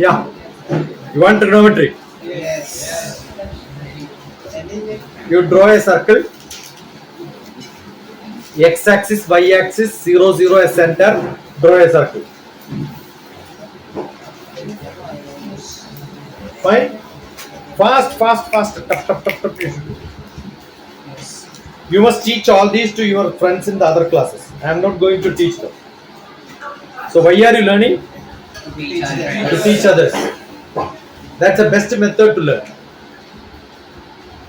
Yeah. You want trigonometry? Yes. You draw a circle. X-axis, Y-axis, 0, 0 as center. Draw a circle. Fine. Fast. Tap. You must teach all these to your friends in the other classes. I am not going to teach them. So why are you learning? To teach others. That's the best method to learn.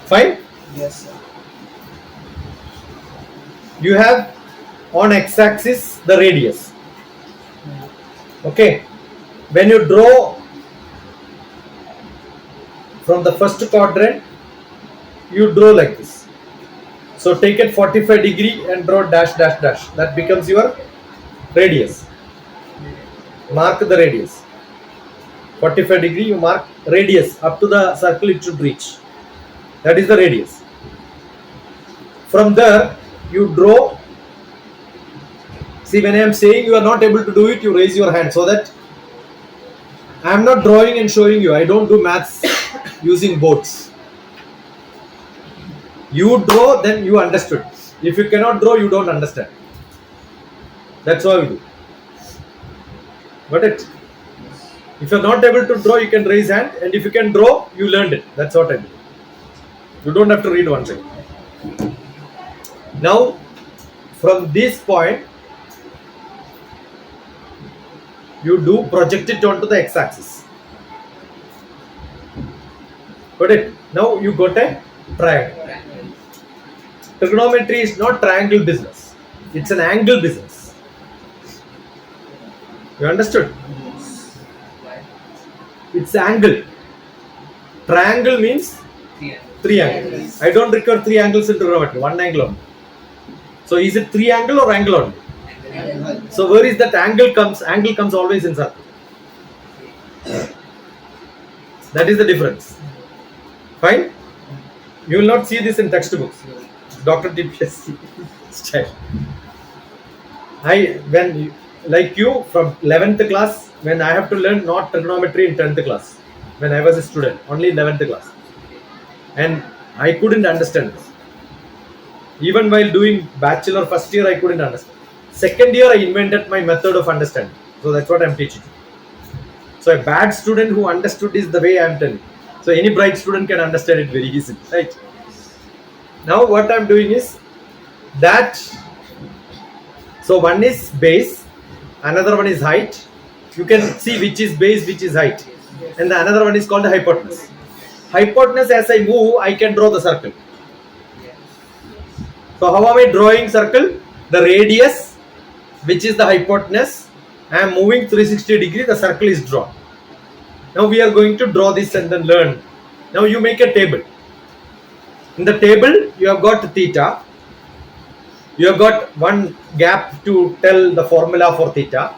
Fine? Yes, sir. You have on x-axis the radius. Okay. When you draw from the first quadrant, you draw like this. So take it 45 degree and draw dash. That becomes your radius. Mark the radius. 45 degree you mark radius up to the circle it should reach. That is the radius. From there you draw. See, when I am saying you are not able to do it, you raise your hand so that I am not drawing and showing you. I don't do maths using boards. You draw, then you understood. If you cannot draw, you don't understand. That's how we do. Got it? If you are not able to draw, you can raise hand, and if you can draw, you learned it. That's what I do. You don't have to read one thing. Now, from this point, you do project it onto the x-axis. Got it? Now you got a triangle. Trigonometry is not triangle business. It's an angle business. You understood? It's angle. Triangle means three angles. I don't require three angles in trigonometry. One angle only. So is it three angle or angle only? So where is that angle comes? Angle comes always in circle. That is the difference. Fine? You will not see this in textbooks. DrTPS style. Like you from 11th class, when I have to learn not trigonometry in 10th class, when I was a student, only 11th class, and I couldn't understand this. Even while doing bachelor first year, I couldn't understand. Second year, I invented my method of understanding. So that's what I'm teaching. So a bad student who understood is the way I'm telling. So any bright student can understand it very easily, right? Now what I'm doing is that. So one is base, another one is height. You can see which is base, which is height, and the another one is called the hypotenuse. Hypotenuse, as I move, I can draw the circle. So how am I drawing circle? The radius, which is the hypotenuse, I am moving 360 degree, the circle is drawn. Now we are going to draw this and then learn. Now you make a table. In the table, you have got theta. You have got one gap to tell the formula for theta.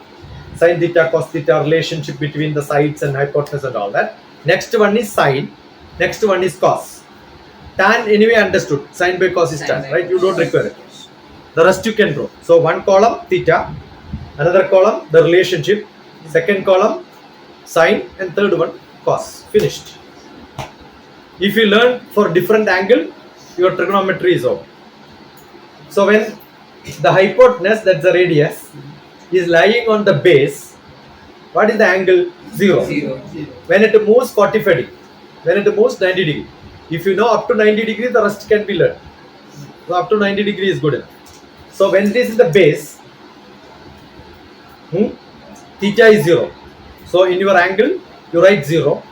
Sin theta, cos theta, relationship between the sides and hypotenuse and all that. Next one is sine. Next one is cos. Tan anyway understood. Sin by cos is tan, right? You don't require it. The rest you can draw. So one column theta, another column the relationship, second column sine, and third one cos. Finished. If you learn for different angle, your trigonometry is over. So when the hypotenuse, that's the radius, is lying on the base, what is the angle? 0. When it moves 45 degree, when it moves 90 degree. If you know up to 90 degree, the rest can be learned. So up to 90 degree is good enough. So when this is the base, theta is 0. So in your angle, you write 0.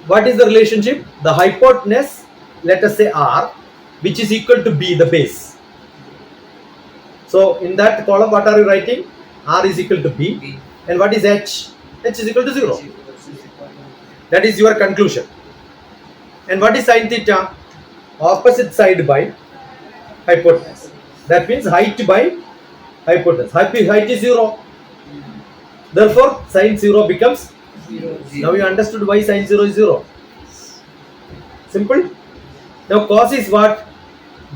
What is the relationship? The hypotenuse, let us say r, which is equal to b, the base. So in that column, what are you writing? R is equal to b. And what is h? H is equal to 0. That is your conclusion. And what is sin theta? Opposite side by hypotenuse. That means height by hypotenuse. Height is 0. Therefore, sin 0 becomes 0. Now you understood why sin 0 is 0. Simple. Now cos is what?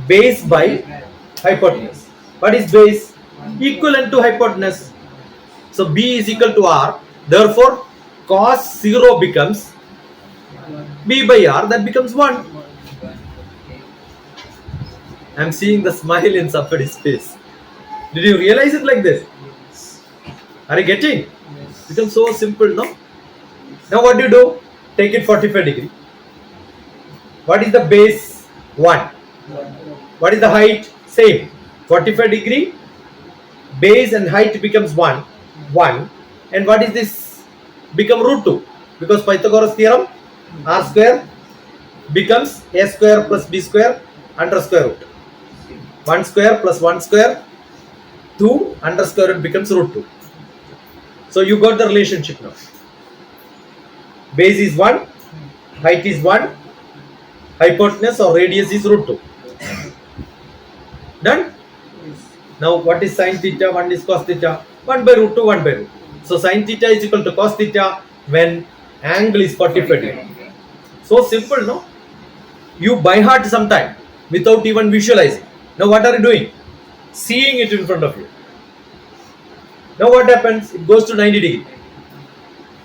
Base by hypotenuse. What is base? Equivalent to hypotenuse. So B is equal to R. Therefore, cos 0 becomes b by r, that becomes 1. Okay. I am seeing the smile in somebody's face. Did you realize it like this? Yes. Are you getting? Yes. Becomes so simple, no? Now what do you do? Take it 45 degree. What is the base? 1. What is the height? Same. 45 degree, base and height becomes 1. 1. And what is this? Become root 2. Because Pythagoras theorem, r square becomes a square plus b square under square root. 1 square plus 1 square, 2 under square root becomes root 2. So you got the relationship now. Base is 1, height is 1, hypotenuse or radius is root 2. Done? Now what is sin theta? 1 is cos theta. 1 by root 2, 1 by root. So sin theta is equal to cos theta when angle is 45 degree. So simple, no? You by heart sometime without even visualizing. Now what are you doing? Seeing it in front of you. Now what happens? It goes to 90 degree.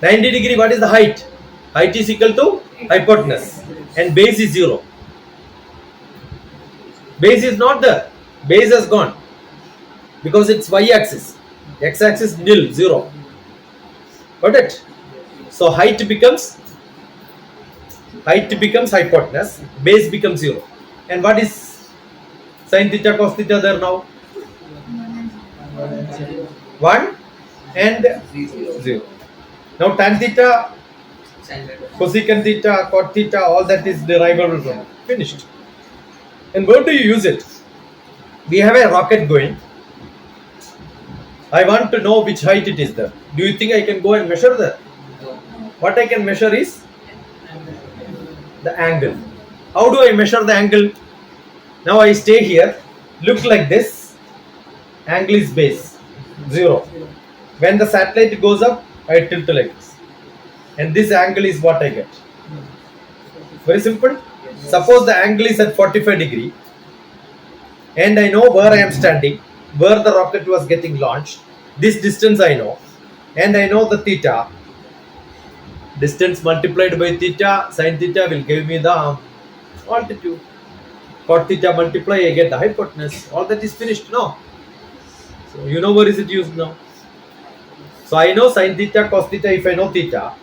90 degree, what is the height? Height is equal to hypotenuse and base is 0. Base is not there. Base has gone because it's y-axis. X-axis nil, 0. Got it? So height becomes hypotenuse, base becomes 0. And what is sin theta, cos theta there now? 1 and 0. Now tan theta, cosecant theta, cot theta, all that is derivable from it. Finished. And where do you use it? We have a rocket going. I want to know which height it is there. Do you think I can go and measure that? What I can measure is the angle. How do I measure the angle? Now I stay here, look like this, angle is base, 0. When the satellite goes up, I tilt like this. And this angle is what I get. Very simple. Suppose the angle is at 45 degree and I know where I am standing, where the rocket was getting launched. This distance I know, and I know the theta. Distance multiplied by theta, sin theta will give me the altitude. Cot theta multiply, I get the hypotenuse. All that is finished now. So you know where is it used now. So I know sin theta, cos theta if I know theta.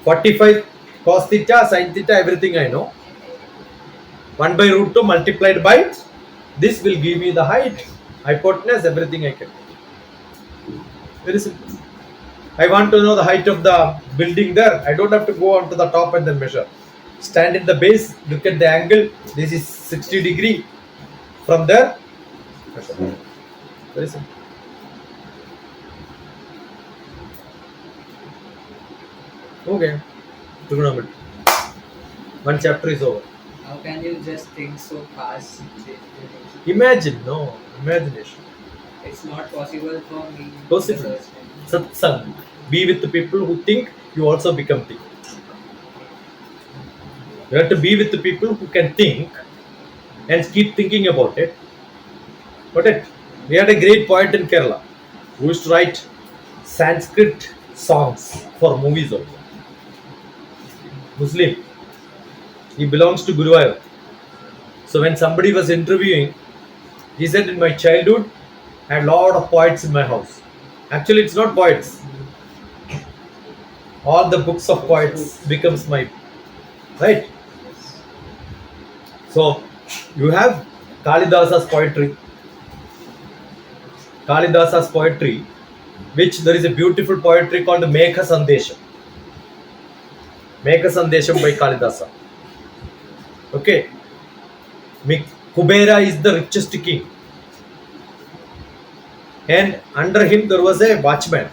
45 cos theta, sin theta, everything I know. 1 by root 2 multiplied by this will give me the height, hypotenuse, everything I can. Very simple. I want to know the height of the building there. I don't have to go on to the top and then measure. Stand in the base, look at the angle. This is 60 degree. From there, measure. Very simple. Okay. Trigonometry. One chapter is over. How can you just think so fast? Imagine, no. Imagination. It's not possible for me. Possible. Satsang. Be with the people who think, you also become think. You have to be with the people who can think and keep thinking about it. Got it? We had a great poet in Kerala who used to write Sanskrit songs for movies also. Muslim. He belongs to Guruvayur. So when somebody was interviewing, he said, in my childhood, I had a lot of poets in my house. Actually, it's not poets. All the books of poets becomes my, right? So you have Kalidasa's poetry. Kalidasa's poetry, which there is a beautiful poetry called Mekha Sandesham. Mekha Sandesham by Kalidasa. Okay. Kubera is the richest king. And under him there was a watchman.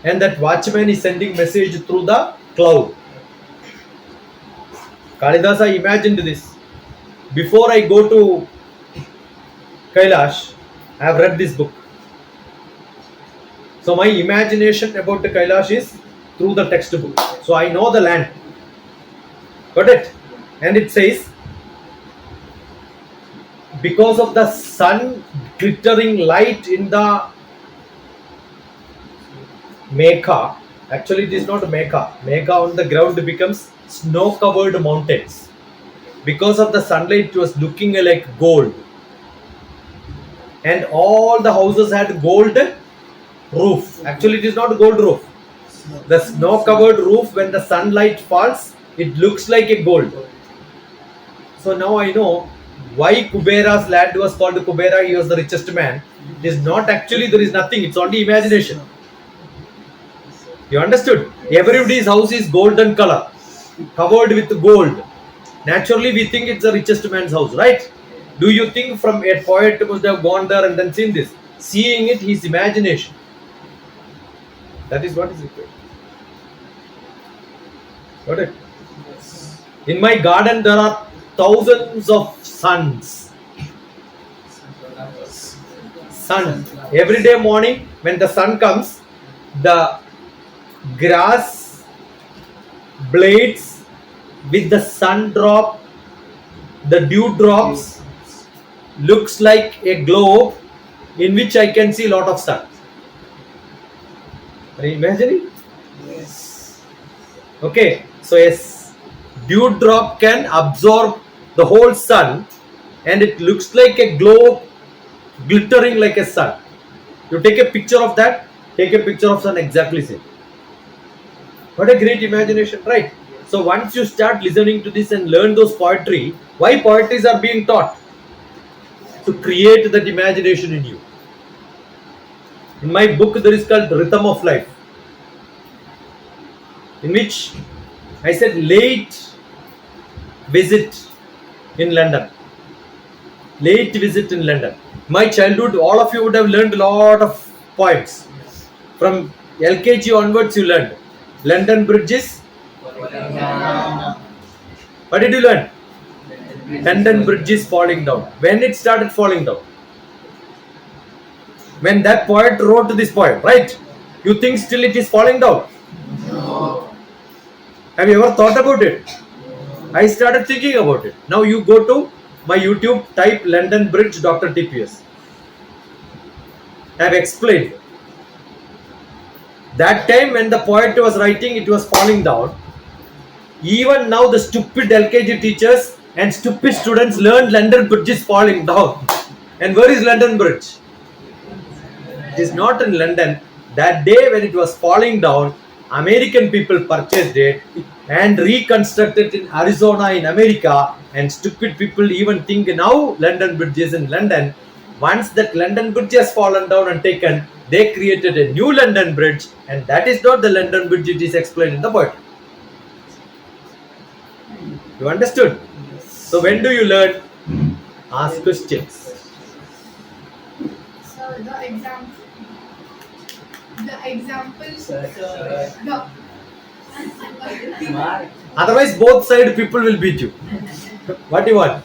And that watchman is sending message through the cloud. Kalidasa imagined this. Before I go to Kailash, I have read this book. So my imagination about the Kailash is through the textbook. So I know the land. Got it? And it says, because of the sun glittering light in the Mecca. Actually, it is not Mecca. Mecca on the ground becomes snow-covered mountains. Because of the sunlight, it was looking like gold. And all the houses had gold roof. Actually, it is not gold roof. The snow-covered roof, when the sunlight falls, it looks like a gold. So now I know why Kubera's land was called Kubera. He was the richest man. It is not actually, there is nothing. It's only imagination. You understood? Everybody's house is golden color, covered with gold. Naturally, we think it's the richest man's house, right? Do you think from a poet must have gone there and then seen this? Seeing it, his imagination. That is what is required. Got it? In my garden, there are thousands of suns. Sun. Every day morning, when the sun comes, the grass blades with the sun drop, the dew drops, looks like a globe in which I can see a lot of sun. Are you imagining? Yes. Okay, so a dew drop can absorb the whole sun and it looks like a globe glittering like a sun. You take a picture of that, take a picture of sun exactly same. What a great imagination, right? So once you start listening to this and learn those poetry, why poetries are being taught? To create that imagination in you. In my book, there is called Rhythm of Life, in which I said late visit in London. Late visit in London. My childhood, all of you would have learned a lot of poems. From LKG onwards, you learned London Bridges. What did you learn? London Bridge is falling down. When it started falling down? When that poet wrote this poem, right? You think still it is falling down? No. Have you ever thought about it? I started thinking about it. Now you go to my YouTube, type London Bridge DrTPS. I have explained. That time when the poet was writing, it was falling down. Even now the stupid LKG teachers and stupid students learn London Bridge is falling down. And where is London Bridge? It is not in London. That day when it was falling down, American people purchased it and reconstructed in Arizona in America, and stupid people even think now London Bridge is in London. Once that London Bridge has fallen down and taken, they created a new London Bridge, and that is not the London Bridge it is explained in the poetry. You understood? So when do you learn? Ask questions. So the example, Sir. the Otherwise both side people will beat you. What do you want?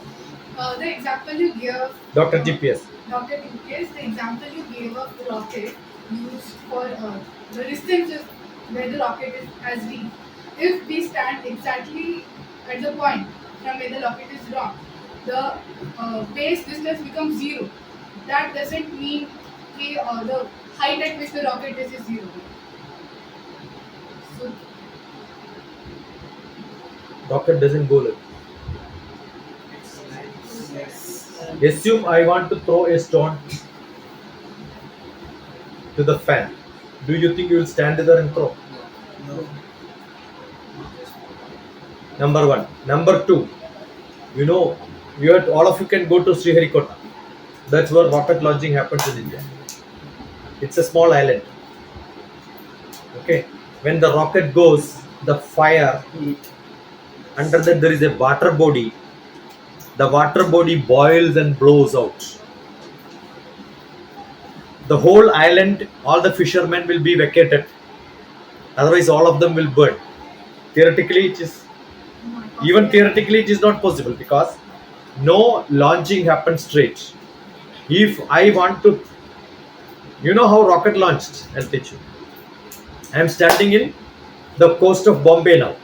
the example you gave, Dr. TPS. Dr. TPS, the example you gave of the rocket used for the distance is where the rocket is has reached. If we stand exactly at the point from where the rocket is wrong, the base distance becomes zero. That doesn't mean the height at which the rocket is zero. So Rocket doesn't go like. Assume I want to throw a stone to the fan. Do you think you will stand there and throw? No. Number one. Number two, all of you can go to Sriharikota. That's where rocket launching happens in India. It's a small island. Okay. When the rocket goes, the fire, under that there is a water body. The water body boils and blows out. The whole island, all the fishermen will be vacated. Otherwise, all of them will burn. Theoretically, it is not possible because no launching happens straight. If I want to, you know how rocket launched? I'll teach you. I am standing in the coast of Bombay now,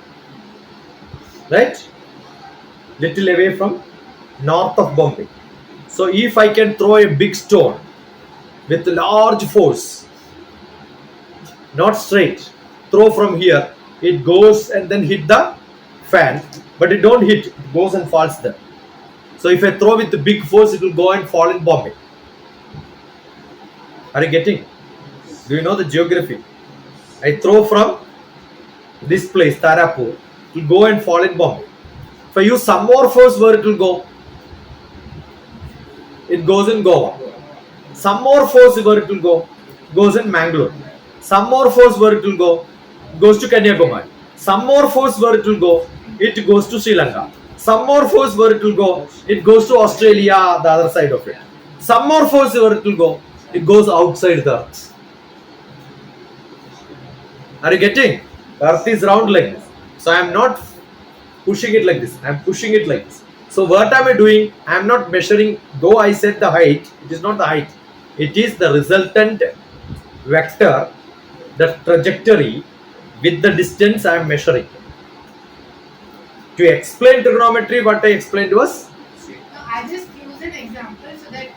right? Little away from north of Bombay. So if I can throw a big stone with large force, not straight. Throw from here, it goes and then hit the fan, but it don't hit, it goes and falls there. So if I throw with the big force, it will go and fall in Bombay. Are you getting? Do you know the geography? I throw from this place, Tarapur, it will go and fall in Bombay. If I use some more force, where it will go? It goes in Goa. Some more force, where it will go? Goes in Mangalore. Some more force, where it will go? Goes to Kanyakumari. Some more force, where it will go? It goes to Sri Lanka. Some more force, where it will go? It goes to Australia, the other side of it. Some more force, where it will go? It goes outside the earth. Are you getting? Earth is round like this. So I am not pushing it like this. I am pushing it like this. So what am I doing? I am not measuring. Though I said the height, it is not the height. It is the resultant vector, the trajectory with the distance I am measuring. To explain trigonometry, what I explained was No, I just use an example so that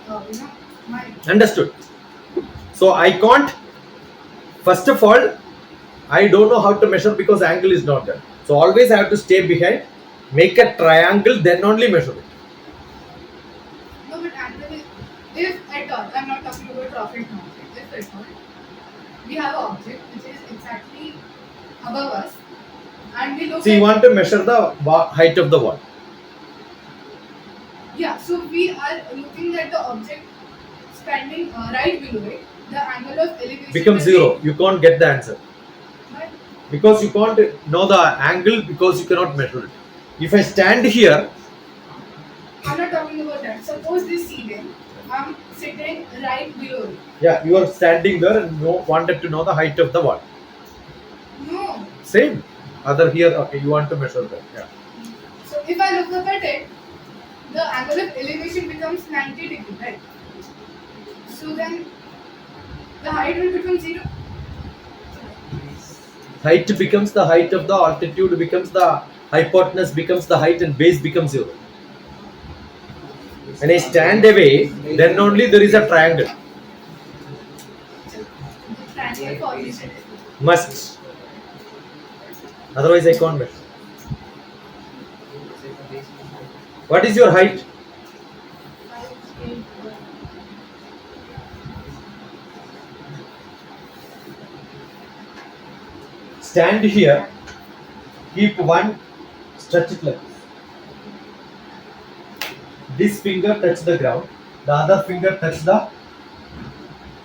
my understood. So I can't. First of all, I don't know how to measure because angle is not there. So always I have to stay behind, make a triangle, then only measure it. no, but actually, if at all, I'm not talking about rocket now. If at all, we have an object which is exactly above us, and we look So at you want to measure the height of the wall. yeah. So we are looking at the object standing right below it. The angle of elevation Becomes will zero. You can't get the answer. But Because you can't know the angle because you cannot measure it. If I stand here, I'm not talking about that. Suppose this ceiling, I'm sitting right below it. yeah, you are standing there and wanted to know the height of the wall. No. Same. Other here, okay, you want to measure that. Yeah. So if I look up at it, the angle of elevation becomes 90 degrees, right? So then the height will become 0. Height becomes the height of the altitude, becomes the hypotenuse, becomes the height, and base becomes zero. When I stand away, then only there is a triangle. The triangle formation is Must. Otherwise, I can't measure. What is your height? 5, 8, Stand here. Keep one. Stretch it like this. This finger touch the ground. The other finger touch the.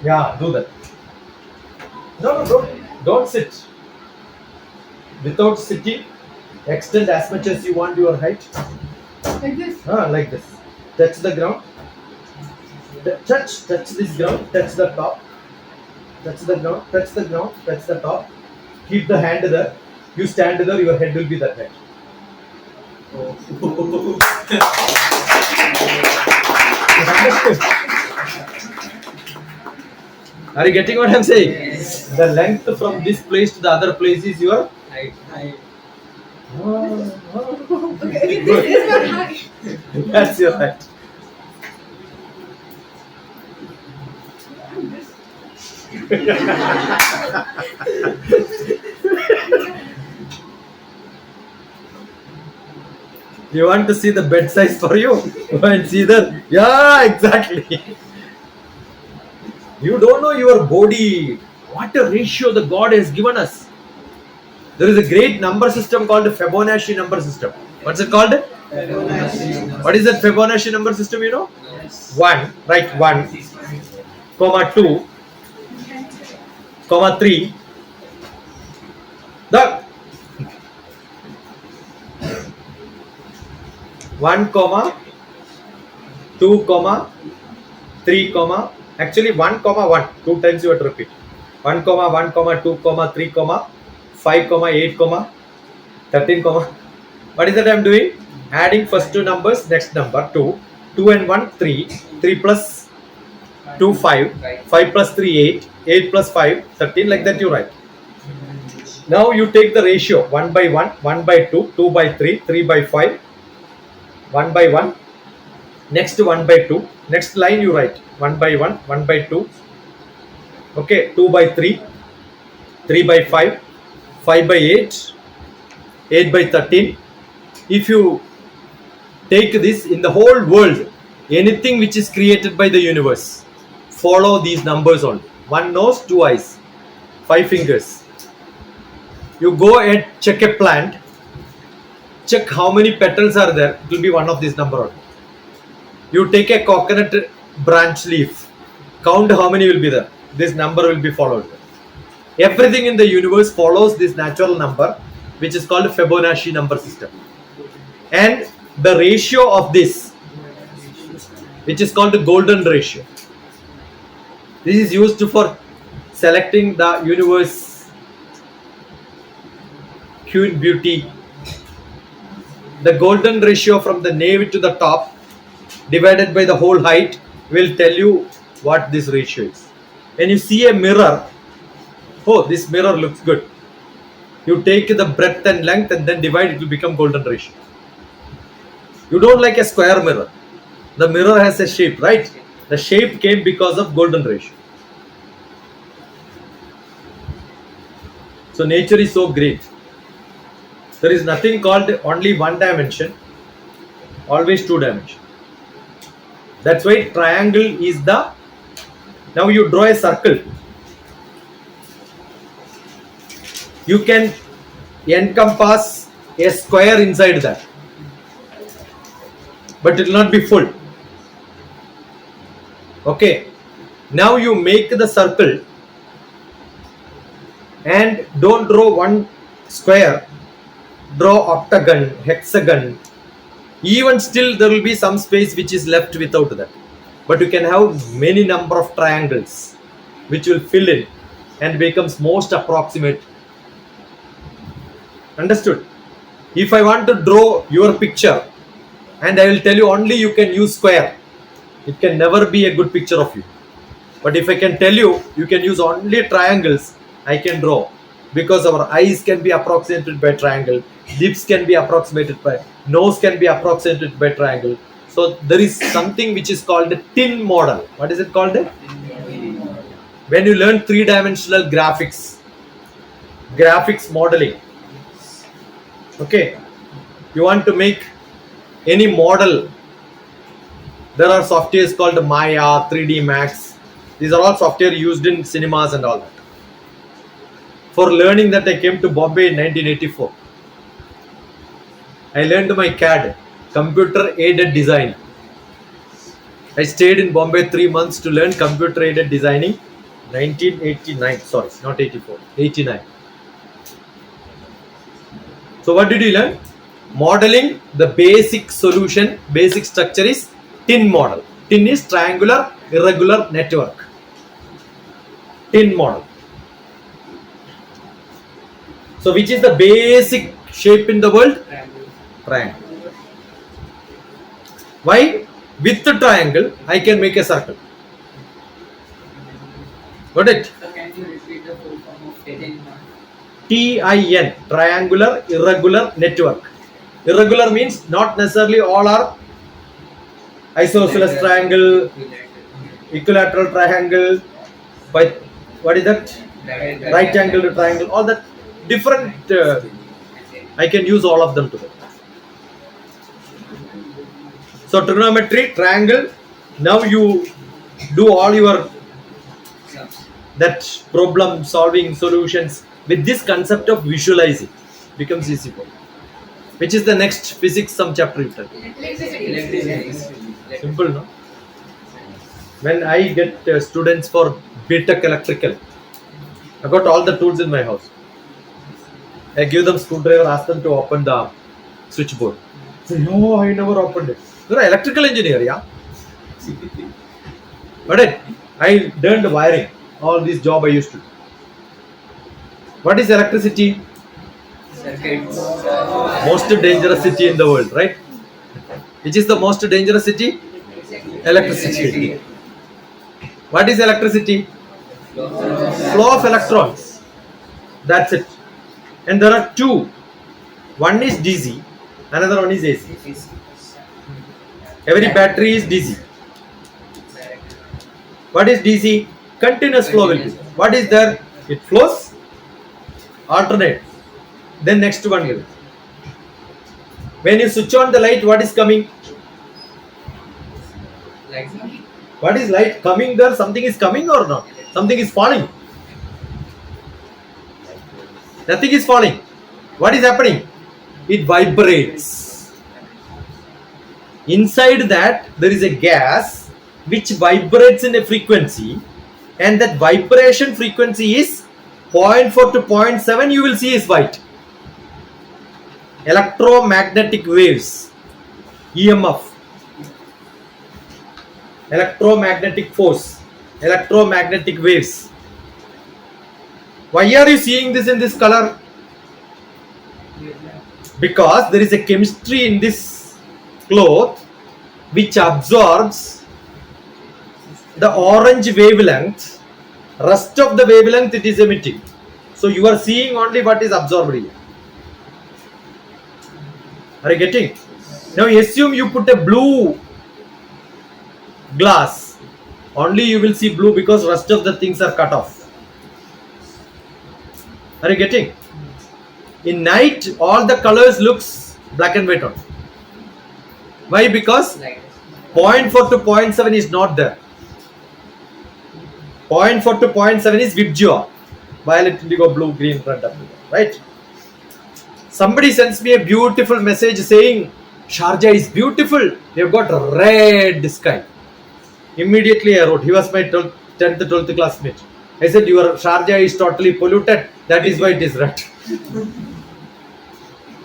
Yeah, do that. No, don't sit. Without sitting, extend as much as you want your height. like this. Like this. Touch the ground. Touch this ground. Touch the top. Touch the ground. Touch the ground. Touch the top. Keep the hand there. You stand there. Your head will be that height. Are you getting what I'm saying? Yes. The length from this place to the other place is your. Height. Okay, this is not height. That's your height. You want to see the bed size for you? Go and see that. Yeah, exactly. You don't know your body. What a ratio the God has given us. There is a great number system called the Fibonacci number system. What's it called? What is that Fibonacci number system? You know? Yes. 1, right? 1, comma 2, comma 3. The 1, comma 2, comma 3, comma actually 1, comma 1. 2 times you have to repeat. 1, comma 1, comma 2, comma 3, comma 5, comma 8, comma 13, comma. What is that I am doing? Adding first two numbers, next number 2. 2 and 1, 3. 3 plus 2, 5. 5 plus 3, 8. 8 plus 5, 13. Like that you write. Now you take the ratio 1 by 1, 1 by 2, 2 by 3, 3 by 5, 1 by 1. Next 1 by 2. Next line you write 1 by 1, 1 by 2. Okay, 2 by 3. 3 by 5, 5 by 8, 8 by 13. If you take this in the whole world, anything which is created by the universe, follow these numbers only. One nose, two eyes, 5 fingers. You go and check a plant, check how many petals are there, it will be one of these number only. You take a coconut branch leaf, count how many will be there, this number will be followed. Everything in the universe follows this natural number, which is called Fibonacci number system. And the ratio of this, which is called the golden ratio, this is used for selecting the universe queen beauty. The golden ratio from the navel to the top divided by the whole height will tell you what this ratio is. When you see a mirror, oh, this mirror looks good, you take the breadth and length and then divide, it will become golden ratio. You don't like a square mirror. The mirror has a shape, right? The shape came because of golden ratio. So nature is so great. There is nothing called only one dimension, always two dimension. That's why triangle is the, now you draw a circle. You can encompass a square inside that, but it will not be full. Okay, now you make the circle and don't draw one square, draw octagon, hexagon. Even still there will be some space which is left without that, but you can have many number of triangles which will fill in and becomes most approximate. Understood? If I want to draw your picture and I will tell you only you can use square, it can never be a good picture of you. But if I can tell you you can use only triangles, I can draw, because our eyes can be approximated by triangle, lips can be approximated by, nose can be approximated by triangle. So there is something which is called a tin model. What is it called? When you learn three-dimensional graphics modeling, okay, you want to make any model, there are softwares called Maya, 3D Max. These are all software used in cinemas and all that. For learning that, I came to Bombay in 1984. I learned my CAD, computer aided design. I stayed in Bombay 3 months to learn computer aided designing. 1989, sorry, not 84, 89. So what did you learn? Modeling, the basic solution, basic structure is tin model. Tin is triangular irregular network. Tin model. So which is the basic shape in the world? Triangle. Why? With the triangle, I can make a circle. Got it? So can you repeat the full form of TIN? TIN, triangular irregular network. Irregular means not necessarily all are isosceles triangle, equilateral triangle, but what is that? Right angle triangle, all that different. I can use all of them together. So trigonometry, triangle. Now you do all your that problem solving solutions with this concept of visualizing, becomes easy for you. Which is the next physics some chapter you tell? Simple, no? When I get students for BTech electrical, I got all the tools in my house. I give them screwdriver, ask them to open the switchboard. Say, no, I never opened it. You're an electrical engineer, yeah? But I learned wiring. All this job I used to do. What is electricity? Circuits. Most dangerous city in the world, right? Which is the most dangerous city? Electricity. What is electricity? Flow of electrons. That's it. And there are two. One is DC, another one is AC. Every battery is DC. What is DC? Continuous flow will be. What is there? It flows alternate. Then next one here. When you switch on the light, what is coming? Like What is light coming there? Something is coming or not? Something is falling. Nothing is falling. What is happening? It vibrates. Inside that there is a gas which vibrates in a frequency, and that vibration frequency is 0.4 to 0.7. You will see is white. Electromagnetic waves, EMF, electromagnetic force, electromagnetic waves. Why are you seeing this in this color? Because there is a chemistry in this cloth which absorbs the orange wavelength. Rest of the wavelength it is emitting. So you are seeing only what is absorbed here. Are you getting? Now assume you put a blue glass. Only you will see blue because rest of the things are cut off. Are you getting? In night, all the colors looks black and white on. Why? Because like 0.4 to 0.7 is not there. 0.4 to 0.7 is VIBGYOR. Violet, indigo, blue, green, red, right? Somebody sends me a beautiful message saying Sharjah is beautiful. They've got red sky. Immediately I wrote, he was my 10th, 12th classmate. I said, your Sharjah is totally polluted. That is why it is red.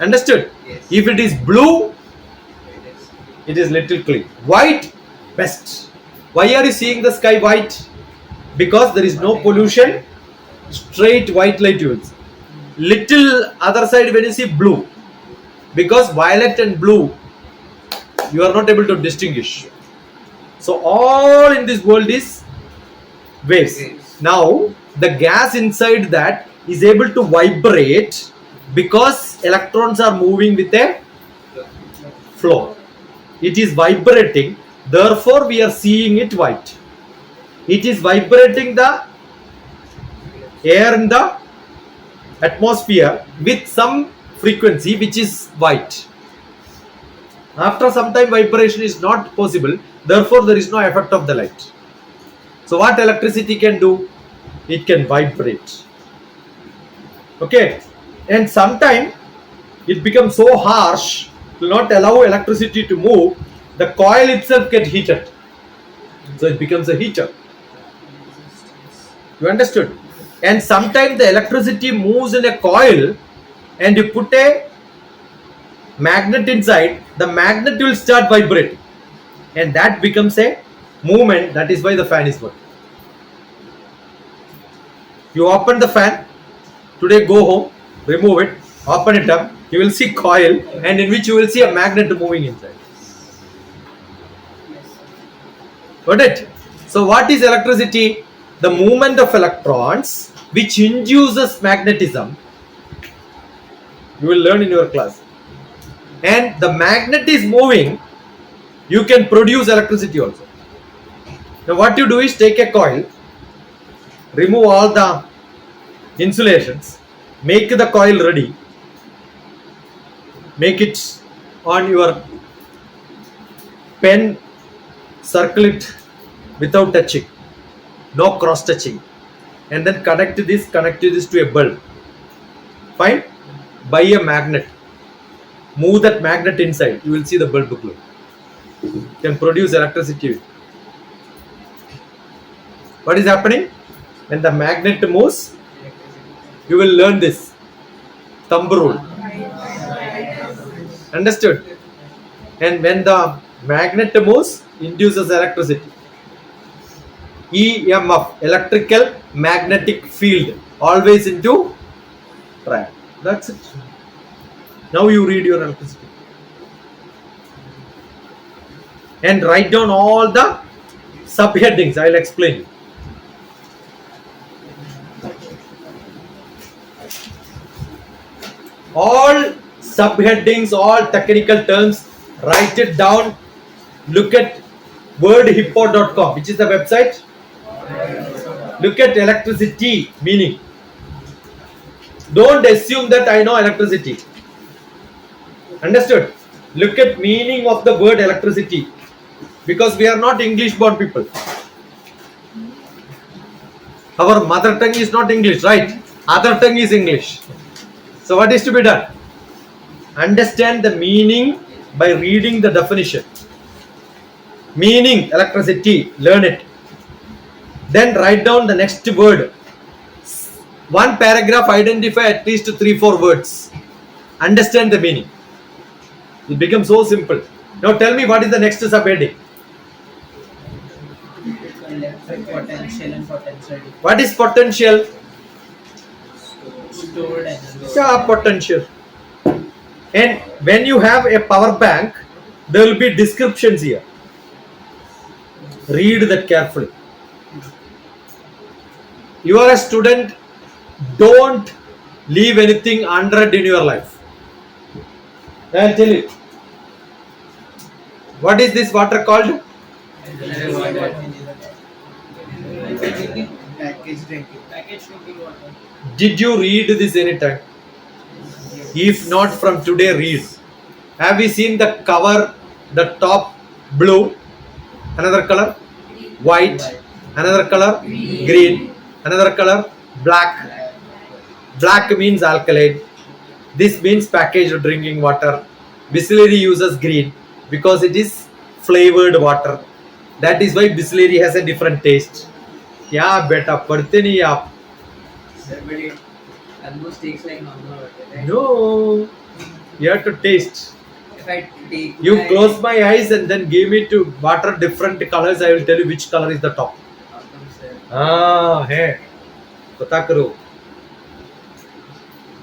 Understood? Yes. If it is blue, it is little clean. White, best. Why are you seeing the sky white? Because there is no pollution. Straight white light you will see. Little other side when you see blue. Because violet and blue, you are not able to distinguish. So all in this world is waves. Now the gas inside that is able to vibrate because electrons are moving with a flow. It is vibrating, therefore we are seeing it white. It is vibrating the air in the atmosphere with some frequency which is white. After some time vibration is not possible, therefore there is no effect of the light. So what electricity can do? It can vibrate. Okay, and sometime it becomes so harsh to not allow electricity to move, the coil itself gets heated. So it becomes a heater. You understood? And sometimes the electricity moves in a coil and you put a magnet inside, the magnet will start vibrating. And that becomes a movement. That is why the fan is working. You open the fan, today go home, remove it, open it up, you will see coil and in which you will see a magnet moving inside. Got it? So what is electricity? The movement of electrons which induces magnetism. You will learn in your class. And the magnet is moving, you can produce electricity also. Now what you do is take a coil, remove all the insulations, make the coil ready, make it on your pen, circle it without touching, no cross touching, and then connect this to a bulb. Fine? Buy a magnet, move that magnet inside, you will see the bulb glow. Can produce electricity. What is happening? When the magnet moves, you will learn this thumb rule. Understood? And when the magnet moves, induces electricity. EMF, electrical magnetic field, always into triangle. That's it. Now you read your electricity. And write down all the subheadings. I will explain you. All subheadings, all technical terms, write it down. Look at wordhippo.com, which is the website. Look at electricity meaning. Don't assume that I know electricity. Understood? Look at meaning of the word electricity, because we are not English born people. Our mother tongue is not English, right? Other tongue is English. So what is to be done? Understand the meaning by reading the definition. Meaning electricity, learn it. Then write down the next word. One paragraph, identify at least 3-4 words. Understand the meaning. It becomes so simple. Now tell me, what is the next subheading? Electric potential and potential What is potential? stored energy. Yeah, potential. And when you have a power bank, there will be descriptions here. Read that carefully. You are a student, don't leave anything unread in your life. I'll tell you. What is this water called? Package drinking water. Did you read this anytime? If not, from today read. Have you seen the cover, the top blue, another color white, another color green, another color black. Black means alkaline. This means packaged drinking water. Bisleri uses green because it is flavored water. That is why Bisleri has a different taste. क्या बेटा पढ़ते नहीं आप? Sir, but it almost tastes like normal water, right? No, you have to taste. If I take You close my eyes and then give me to water different colors. I will tell you which color is the top. Awesome, sir. है पता करो.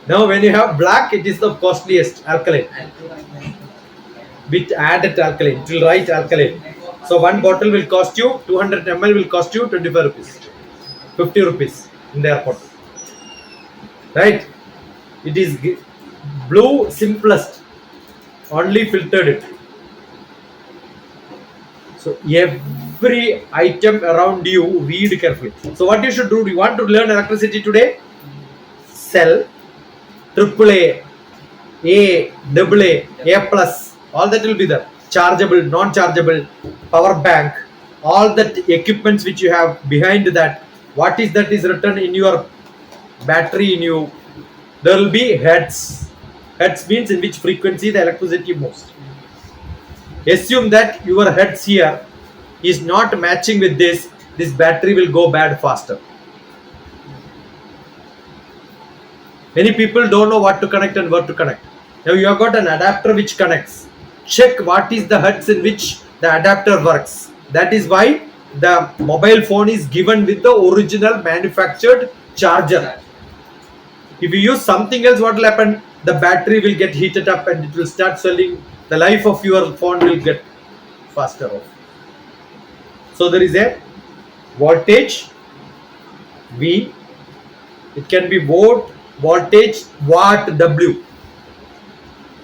Now when you have black, it is the costliest alkaline. With added alkaline, it will write alkaline. So one bottle will cost you 200 ml will cost you 25 rupees, 50 rupees in the airport. Right? It is blue simplest, only filtered it. So every item around you, read carefully. So what you should do? You want to learn electricity today? Cell, AAA, A plus, all that will be there. Chargeable, non-chargeable, power bank, all that equipments which you have behind that. What is that is written in your battery in you? There will be hertz. Hertz means in which frequency the electricity moves. Assume that your hertz here is not matching with this. This battery will go bad faster. Many people don't know what to connect and where to connect. Now you have got an adapter which connects. Check what is the hertz in which the adapter works. That is why the mobile phone is given with the original manufactured charger. If you use something else, what will happen? The battery will get heated up and it will start swelling. The life of your phone will get faster off. So there is a voltage V. It can be volt, voltage, watt, W.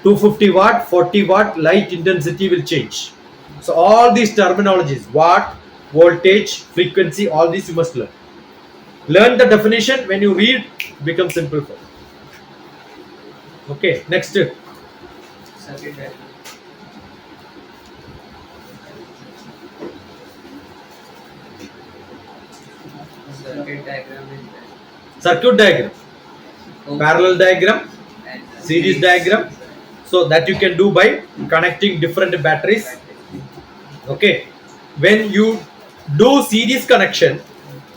250 watt, 40 watt, light intensity will change. So all these terminologies, watt, voltage, frequency, all these you must learn. Learn the definition. When you read, it becomes simple for you. Okay, next. Circuit diagram. Circuit diagram is there. Circuit diagram, parallel diagram, And series diagram. So that you can do by connecting different batteries. Okay, when you do series connection,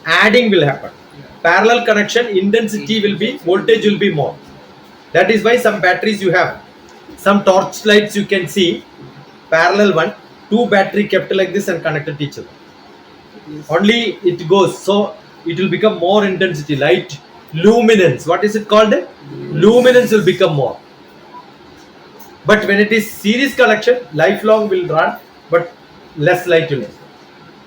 adding will happen. Parallel connection, intensity will be, voltage will be more. That is why some batteries you have, some torch lights you can see, parallel one, two battery kept like this and connected to each other. Only it goes, so it will become more intensity, light, luminance. What is it called? Luminance will become more. But when it is series connection, lifelong will run, but less light will be.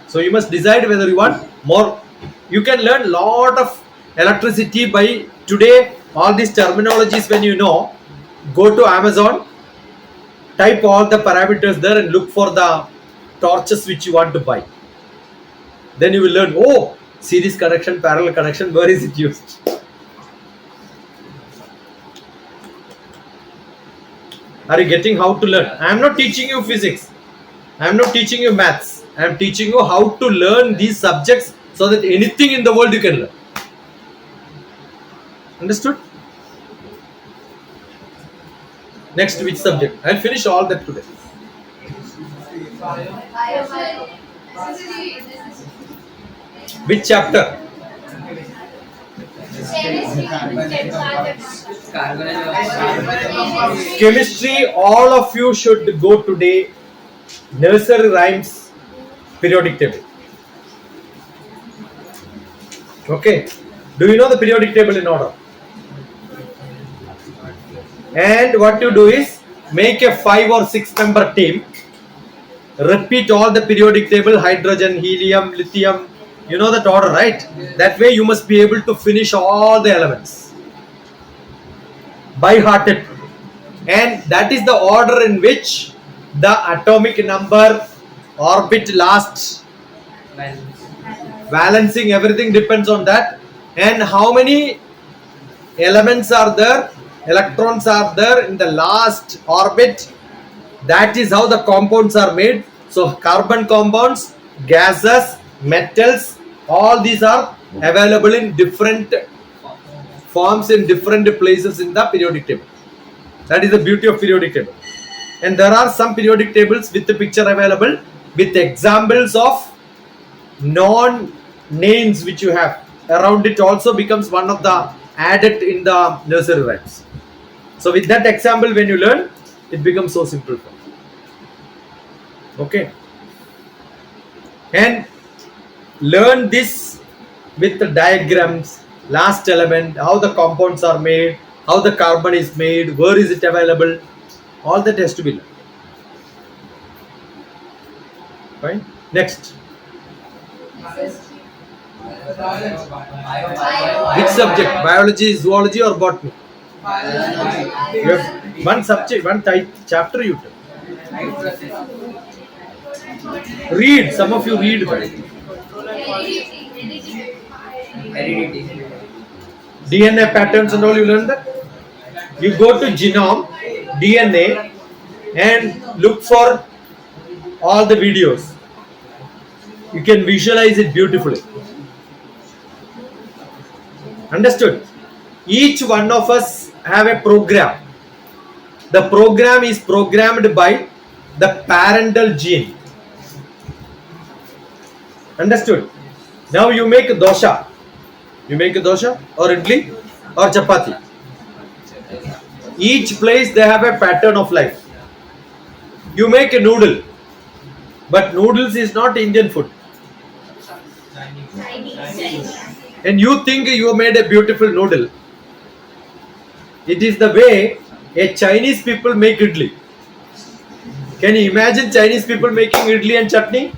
So you must decide whether you want more. You can learn lot of electricity by today. All these terminologies, when you know, go to Amazon, type all the parameters there and look for the torches which you want to buy. Then you will learn, oh, series connection, parallel connection, where is it used? Are you getting how to learn? I am not teaching you physics. I am not teaching you maths. I am teaching you how to learn these subjects so that anything in the world you can learn. Understood? Next, which subject? I'll finish all that today. Which chapter? Chemistry. All of you should go today. Nursery rhymes, periodic table. Okay. Do you know the periodic table in order? And what you do is make a 5 or 6 member team. Repeat all the periodic table: hydrogen, helium, lithium. You know that order, right? That way you must be able to finish all the elements by hearted. And that is the order in which the atomic number, orbit last, balancing, everything depends on that. And how many elements are there, electrons are there in the last orbit. That is how the compounds are made. So carbon compounds, gases, metals, all these are available in different forms in different places in the periodic table. That is the beauty of periodic table. And there are some periodic tables with the picture available with examples of non names which you have around it, also becomes one of the added in the nursery rhymes. So with that example, when you learn, it becomes so simple for you. Okay. And learn this with the diagrams, last element, how the compounds are made, how the carbon is made, where is it available, all that has to be learned. Fine. Next. Which subject? Biology, zoology or botany? You have one subject, one chapter you tell. Read. Some of you read. DNA patterns and all, you learn that. You go to genome, DNA, and look for all the videos. You can visualize it beautifully. Understood? Each one of us have a program. The program is programmed by the parental gene. Understood? Now you make dosha. You make a dosha or idli or chapati. Each place they have a pattern of life. You make a noodle, but noodles is not Indian food. And you think you made a beautiful noodle. It is the way a Chinese people make idli. Can you imagine Chinese people making idli and chutney?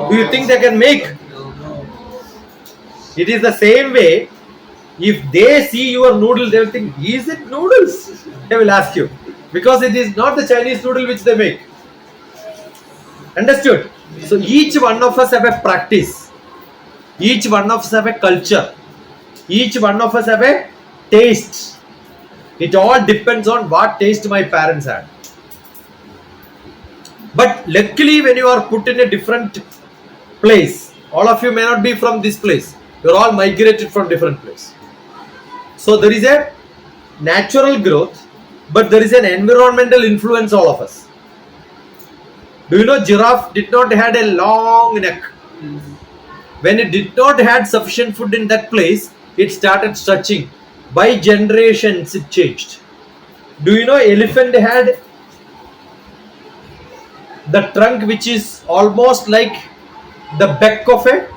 Do you think they can make? It is the same way. If they see your noodle, they will think, is it noodles? They will ask you. Because it is not the Chinese noodle which they make. Understood? So each one of us have a practice. Each one of us have a culture. Each one of us have a taste. It all depends on what taste my parents had. But luckily when you are put in a different place, all of you may not be from this place. You are all migrated from different place. So there is a natural growth, but there is an environmental influence all of us. Do you know giraffe did not had a long neck? When it did not had sufficient food in that place, it started stretching. By generations it changed. Do you know elephant had the trunk which is almost like the back of a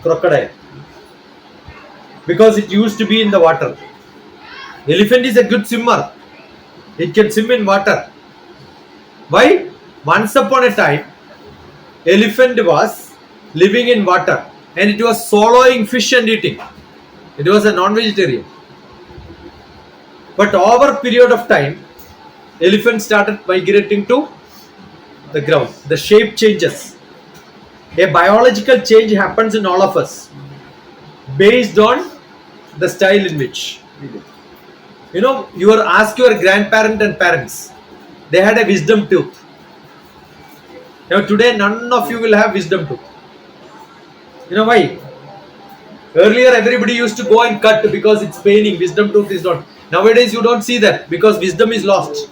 crocodile, because it used to be in the water. Elephant is a good swimmer. It can swim in water. Why? Once upon a time, elephant was living in water and it was swallowing fish and eating. It was a non-vegetarian. But over a period of time, elephant started migrating to the ground. The shape changes. A biological change happens in all of us based on the style in which. You know, you are ask your grandparent and parents. They had a wisdom tooth. Now today none of you will have wisdom tooth. You know why? Earlier everybody used to go and cut because it's paining. Wisdom tooth is not. Nowadays you don't see that because wisdom is lost.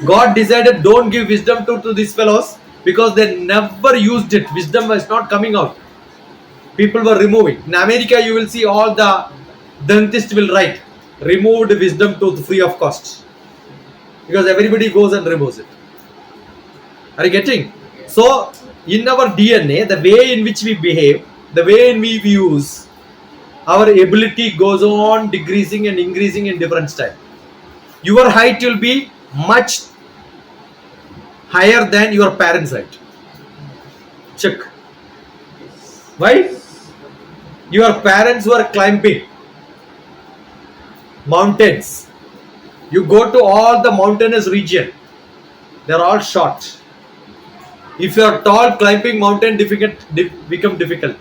God decided don't give wisdom tooth to these fellows because they never used it. Wisdom was not coming out. People were removing. In America you will see all the dentist will write removed wisdom tooth free of cost. Because everybody goes and removes it. Are you getting? So, in our DNA, the way in which we behave, the way in which we use, our ability goes on decreasing and increasing in different style. Your height will be much higher than your parents' height. Check. Why? Your parents were climbing mountains. You go to all the mountainous region. They are all short. If you are tall, climbing mountain become difficult.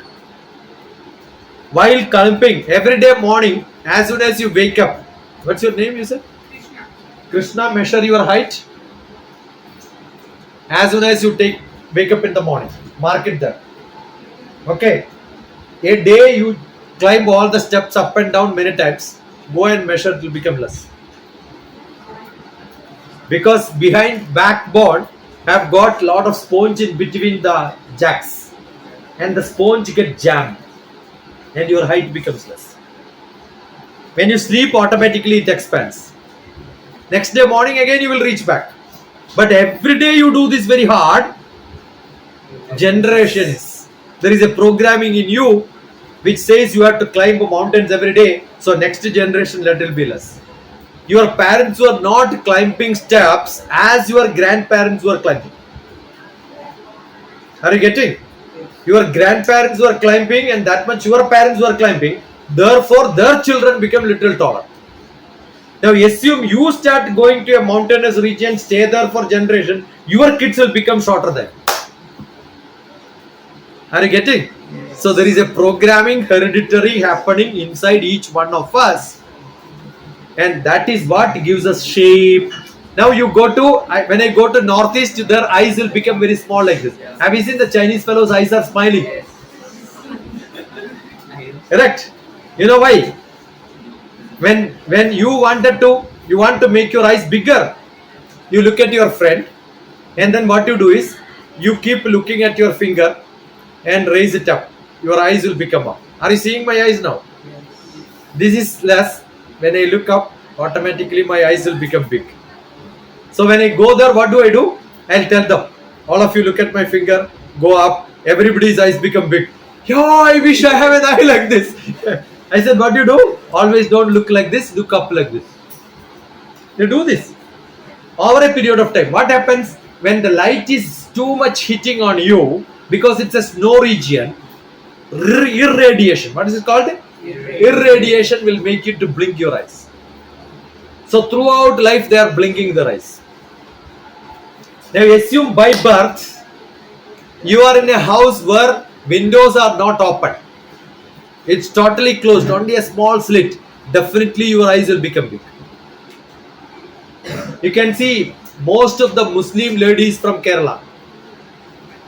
While climbing, every day morning, as soon as you wake up, what's your name? You said Krishna. Krishna. Measure your height. As soon as you wake up in the morning, mark it there. Okay. A day you climb all the steps up and down many times. Go and measure; it will become less. Because behind backbone have got lot of sponge in between the jacks and the sponge get jammed and your height becomes less. When you sleep automatically it expands. Next day morning again you will reach back. But every day you do this very hard, generations. There is a programming in you which says you have to climb mountains every day. So next generation let it be less. Your parents were not climbing steps as your grandparents were climbing. Are you getting? Your grandparents were climbing and that much your parents were climbing. Therefore, their children become little taller. Now assume you start going to a mountainous region, stay there for generation, your kids will become shorter than. Are you getting? So there is a programming hereditary happening inside each one of us. And that is what gives us shape. Now you go to, when I go to northeast, their eyes will become very small like this. Have you seen the Chinese fellows' eyes are smiling? Yes. Correct? You know why? When you want to make your eyes bigger, you look at your friend and then what you do is, you keep looking at your finger and raise it up. Your eyes will become up. Are you seeing my eyes now? This is less. When I look up, automatically my eyes will become big. So when I go there, what do? I'll tell them, all of you look at my finger, go up, everybody's eyes become big. Yeah, I wish I have an eye like this. I said, what do? Always don't look like this, look up like this. You do this. Over a period of time, what happens when the light is too much hitting on you, because it's a snow region, irradiation. What is it called? Irradiation will make you to blink your eyes. So throughout life they are blinking their eyes. Now assume by birth you are in a house where windows are not open. It's totally closed, only a small slit. Definitely your eyes will become big. You can see most of the Muslim ladies from Kerala,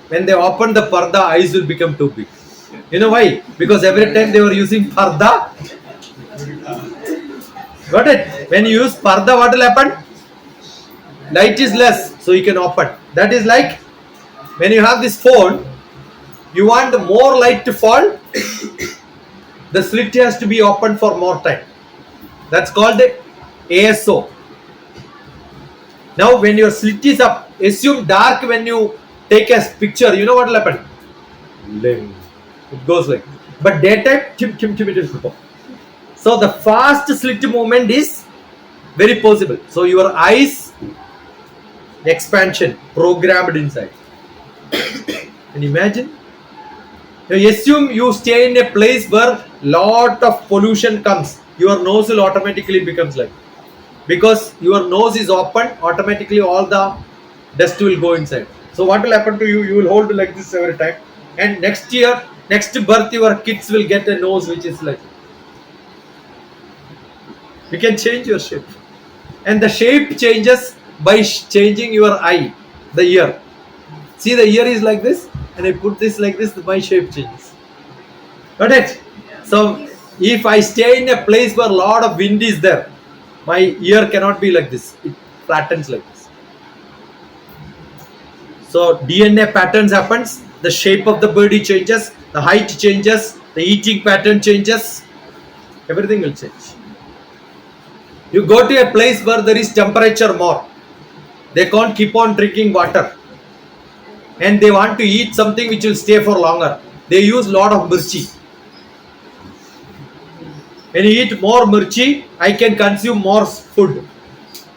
when they open the parda, eyes will become too big. You know why? Because every time they were using parda. Got it? When you use parda, what will happen? Light is less, so you can open. That is like when you have this phone, you want more light to fall, the slit has to be open for more time. That's called ASO. Now when your slit is up, assume dark when you take a picture, you know what will happen? Lim. It goes like, but daytime, it will go. So the fast slit movement is very possible. So your eyes expansion programmed inside. Can you imagine? Now assume you stay in a place where lot of pollution comes. Your nose will automatically becomes like, because your nose is open, automatically all the dust will go inside. So what will happen to you? You will hold like this every time. And next year, next birth, your kids will get a nose which is like. You can change your shape. And the shape changes by changing your eye, the ear. See, the ear is like this, and I put this like this, my shape changes. Got it? So, if I stay in a place where a lot of wind is there, my ear cannot be like this. It flattens like this. So, DNA patterns happens, the shape of the body changes, the height changes, the eating pattern changes, everything will change. You go to a place where there is temperature more, they can't keep on drinking water, and they want to eat something which will stay for longer. They use lot of mirchi. When you eat more mirchi, I can consume more food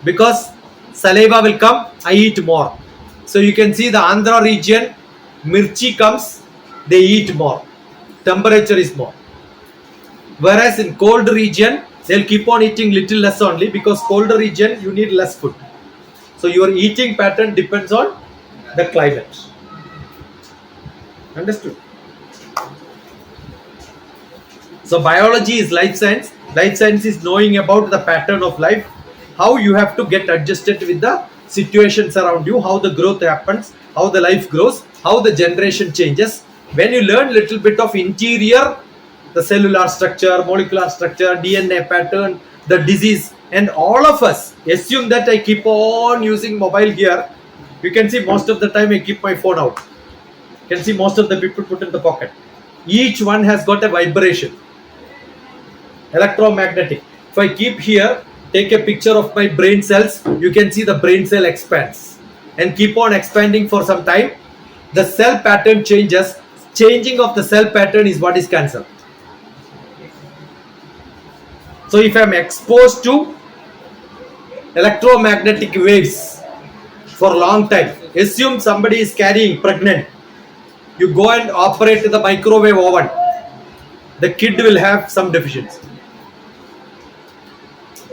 because saliva will come, I eat more. So you can see the Andhra region, mirchi comes, they eat more. Temperature is more. Whereas in cold region, they'll keep on eating little less only because colder region you need less food. So your eating pattern depends on the climate. Understood? So biology is life science. Life science is knowing about the pattern of life, how you have to get adjusted with the situations around you, how the growth happens, how the life grows, how the generation changes. When you learn little bit of interior, the cellular structure, molecular structure, DNA pattern, the disease, and all of us assume that I keep on using mobile here. You can see most of the time I keep my phone out. You can see most of the people put in the pocket. Each one has got a vibration. Electromagnetic. If I keep here, take a picture of my brain cells, you can see the brain cell expands and keep on expanding for some time. The cell pattern changes. Changing of the cell pattern is what is cancer. So if I am exposed to electromagnetic waves for a long time, assume somebody is carrying pregnant, you go and operate the microwave oven, the kid will have some deficiency.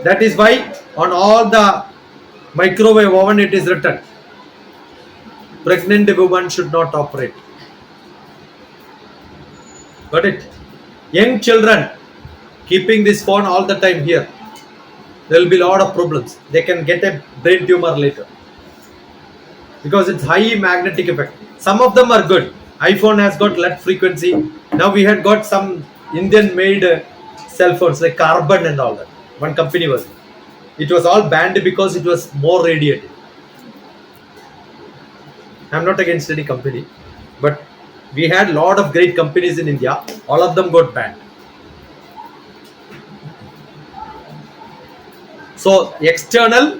That is why on all the microwave oven it is written, pregnant woman should not operate. Got it? Young children keeping this phone all the time here, there will be a lot of problems. They can get a brain tumor later because it's high magnetic effect. Some of them are good. iPhone has got LED frequency. Now we had got some Indian made cell phones like carbon and all that. One company was. It was all banned because it was more radiated. I'm not against any company, but we had a lot of great companies in India. All of them got banned. So external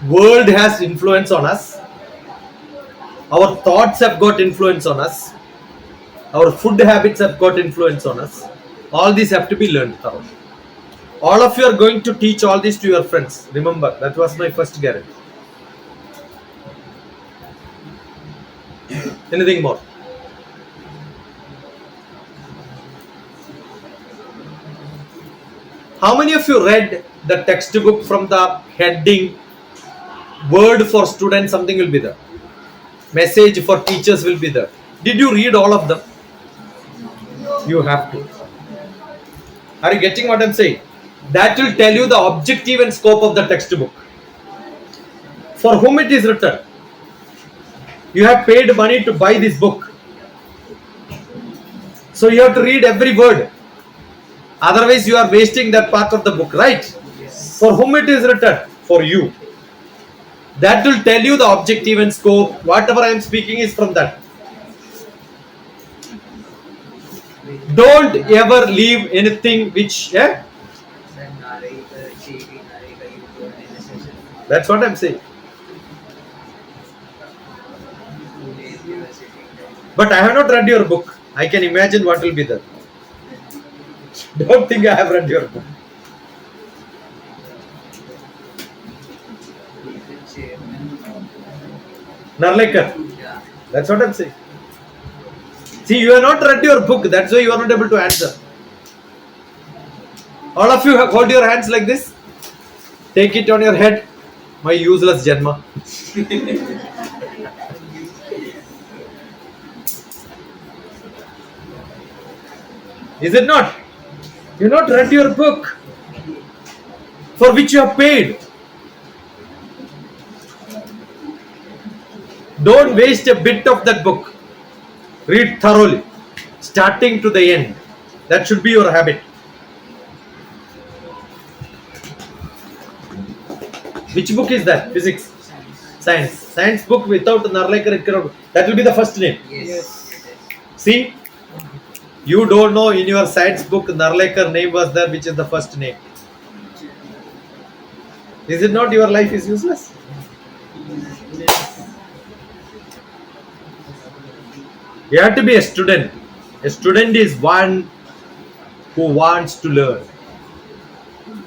world has influence on us. Our thoughts have got influence on us. Our food habits have got influence on us. All these have to be learned thoroughly. All of you are going to teach all this to your friends. Remember, that was my first guarantee. Anything more? How many of you read the textbook from the heading word for students, something will be there, message for teachers will be there? Did you read all of them? You have to. Are you getting what I'm saying? That will tell you the objective and scope of the textbook. For whom it is written. You have paid money to buy this book, so you have to read every word. Otherwise you are wasting that part of the book, right? For whom it is written? For you. That will tell you the objective and scope. Whatever I am speaking is from that. Don't ever leave anything which that's what I'm saying. But I have not read your book. I can imagine what will be there. Don't think I have read your book. Narlekar. That's what I'm saying. See, you have not read your book. That's why you are not able to answer. All of you hold your hands like this. Take it on your head. My useless Janma. Is it not? You not read your book. for which you have paid. Don't waste a bit of that book. Read thoroughly, starting to the end. That should be your habit. Which book is that? Physics? Science. Science book without Narlekar. That will be the first name. Yes. See? You don't know in your science book Narlekar name was there, which is the first name. Is it not your life is useless? You have to be a student. A student is one who wants to learn.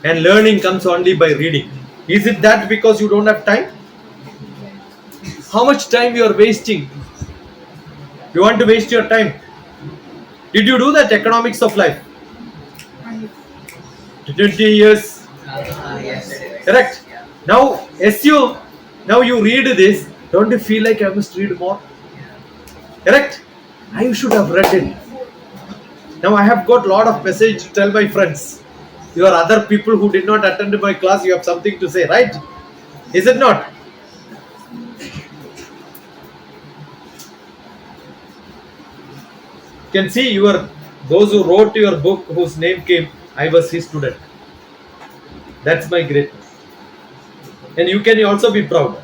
And learning comes only by reading. Is it that because you don't have time? How much time you are wasting? You want to waste your time? Did you do that economics of life? 20 years. Yes. Correct? Now assume, now you read this, don't you feel like I must read more? Correct? I should have read it. Now I have got lot of message to tell my friends. Your other people who did not attend my class, you have something to say, right? Is it not? You can see those who wrote your book whose name came, I was his student. That's my greatness. And you can also be proud.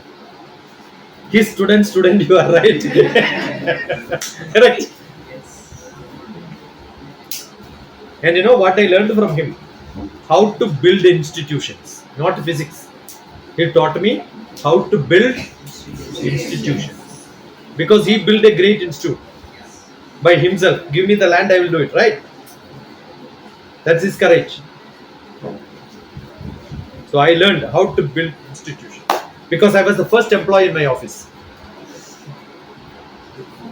His student, you are right. Correct. And you know what I learned from him? How to build institutions, not physics. He taught me how to build institutions. Because he built a great institute by himself. Give me the land, I will do it, right? That's his courage. So I learned how to build institutions because I was the first employee in my office.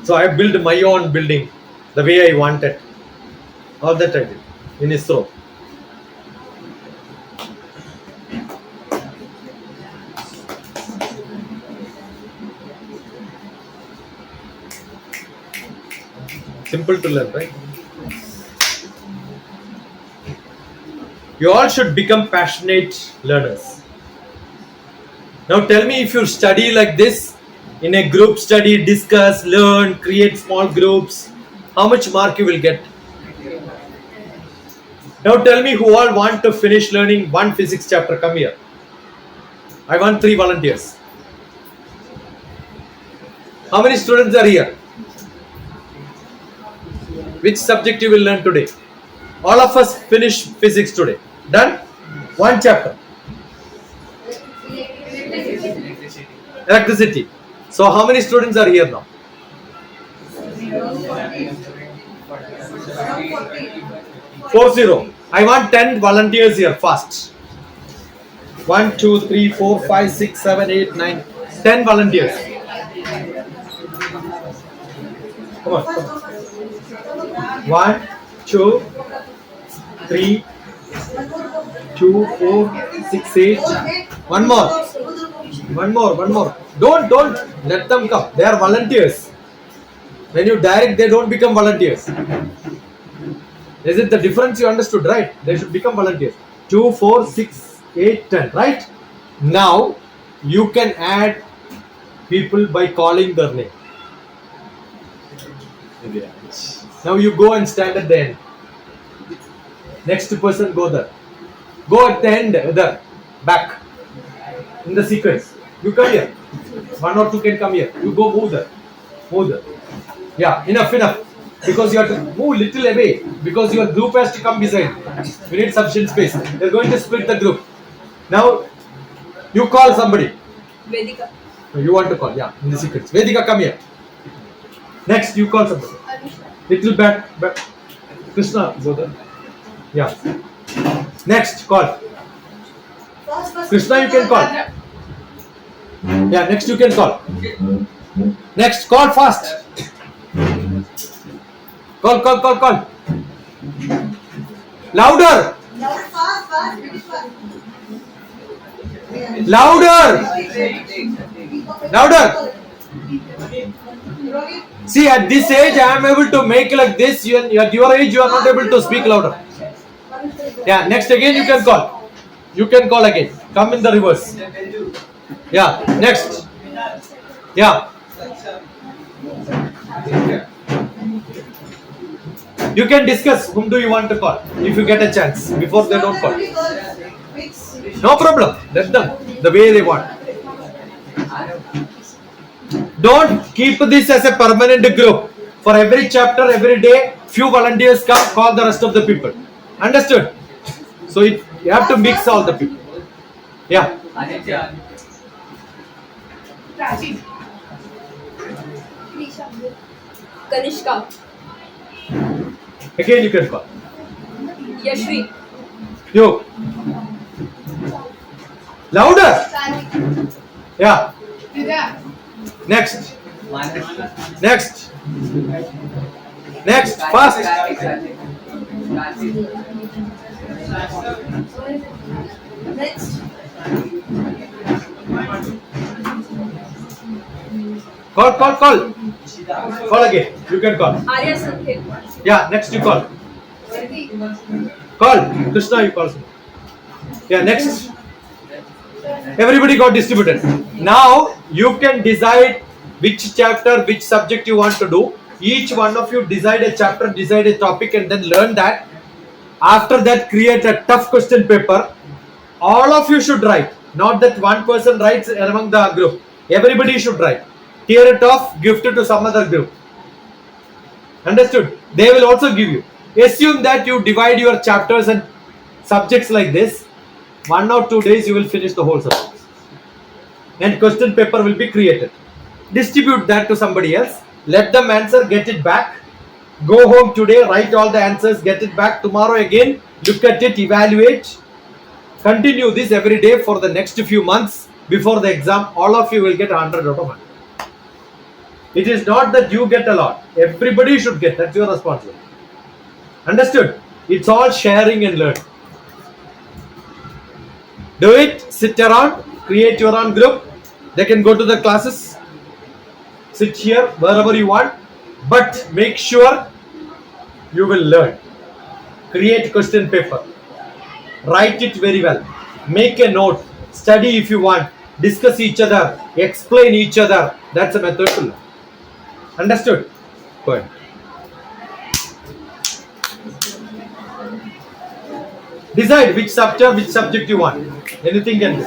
So I built my own building the way I wanted. All that I did in ISRO. Simple to learn, right? You all should become passionate learners. Now tell me, if you study like this, in a group study, discuss, learn, create small groups, how much mark you will get? Now tell me who all want to finish learning one physics chapter. Come here. I want 3 volunteers. How many students are here? Which subject you will learn today? All of us finish physics today. Done? One chapter. Electricity. So how many students are here now? 40. I want 10 volunteers here fast. 1, 2, 3, 4, 5, 6, 7, 8, 9, 10 volunteers. Come on. 1, 2, 3, 2, 4, 6, 8. One more. One more. Don't let them come. They are volunteers. When you direct, they don't become volunteers. Is it the difference you understood, right? They should become volunteers. 2, 4, 6, 8, 10, right? Now, you can add people by calling their name. Now you go and stand at the end. Next person go there. Go at the end there. Back. In the sequence. You come here. 1 or 2 can come here. You go move there. Move there. Yeah, enough. Because you have to move little away. Because your group has to come beside. We need sufficient space. They're going to split the group. Now, you call somebody. Vedika. You want to call, yeah, in the sequence. Vedika, come here. Next, you call somebody. Little back. Krishna, go there. Yeah. Next, call. Krishna, you can call. Yeah, next you can call. Next, call fast. Call. Louder. Louder. See, at this age, I am able to make like this. At your age, you are not able to speak louder. Yeah, next again you can call. You can call again. Come in the reverse. Yeah. Next. Yeah. You can discuss whom do you want to call if you get a chance before they don't call. No problem. Let them the way they want. Don't keep this as a permanent group. For every chapter, every day, few volunteers come, call the rest of the people. Understood? So you have to mix all the people. Yeah. Prachi. Kanishka, Again you can call. Yashvi, You. Louder. Sani. Yeah. Vidya. Next. Next. Next. Fast. next, Call. Call again. You can call. Arya Sanket, Yeah. Next you call. Siddhi. Call. Krishna you call. Yeah. Next. Everybody got distributed. Now you can decide which chapter, which subject you want to do. Each one of you decide a chapter, decide a topic, and then learn that. After that, create a tough question paper. All of you should write. Not that one person writes among the group. Everybody should write. Tear it off, gift it to some other group. Understood? They will also give you. Assume that you divide your chapters and subjects like this. 1 or 2 days you will finish the whole subject. And question paper will be created. Distribute that to somebody else. Let them answer, get it back. Go home today, write all the answers, get it back. Tomorrow again, look at it, evaluate. Continue this every day for the next few months before the exam. All of you will get 100 out of 100. It is not that you get a lot. Everybody should get. That's your responsibility. Understood? It's all sharing and learning. Do it. Sit around. Create your own group. They can go to the classes. Sit here wherever you want. But make sure you will learn. Create question paper. Write it very well. Make a note. Study if you want. Discuss each other. Explain each other. That's a method to learn. Understood? Go ahead. Decide which chapter, which subject you want. Anything can do.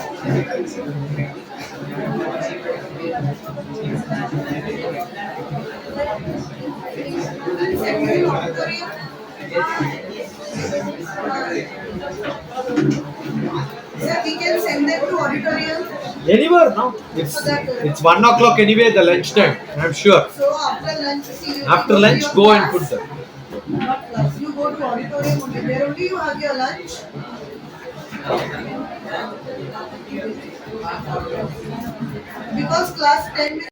Sir, we can send them to auditorium. Anywhere now. It's 1 o'clock anyway, the lunch time. I'm sure. So after lunch, see you. After lunch, go and put them. Not class. You go to auditorium only. There only you have your lunch. Because class 10 minutes.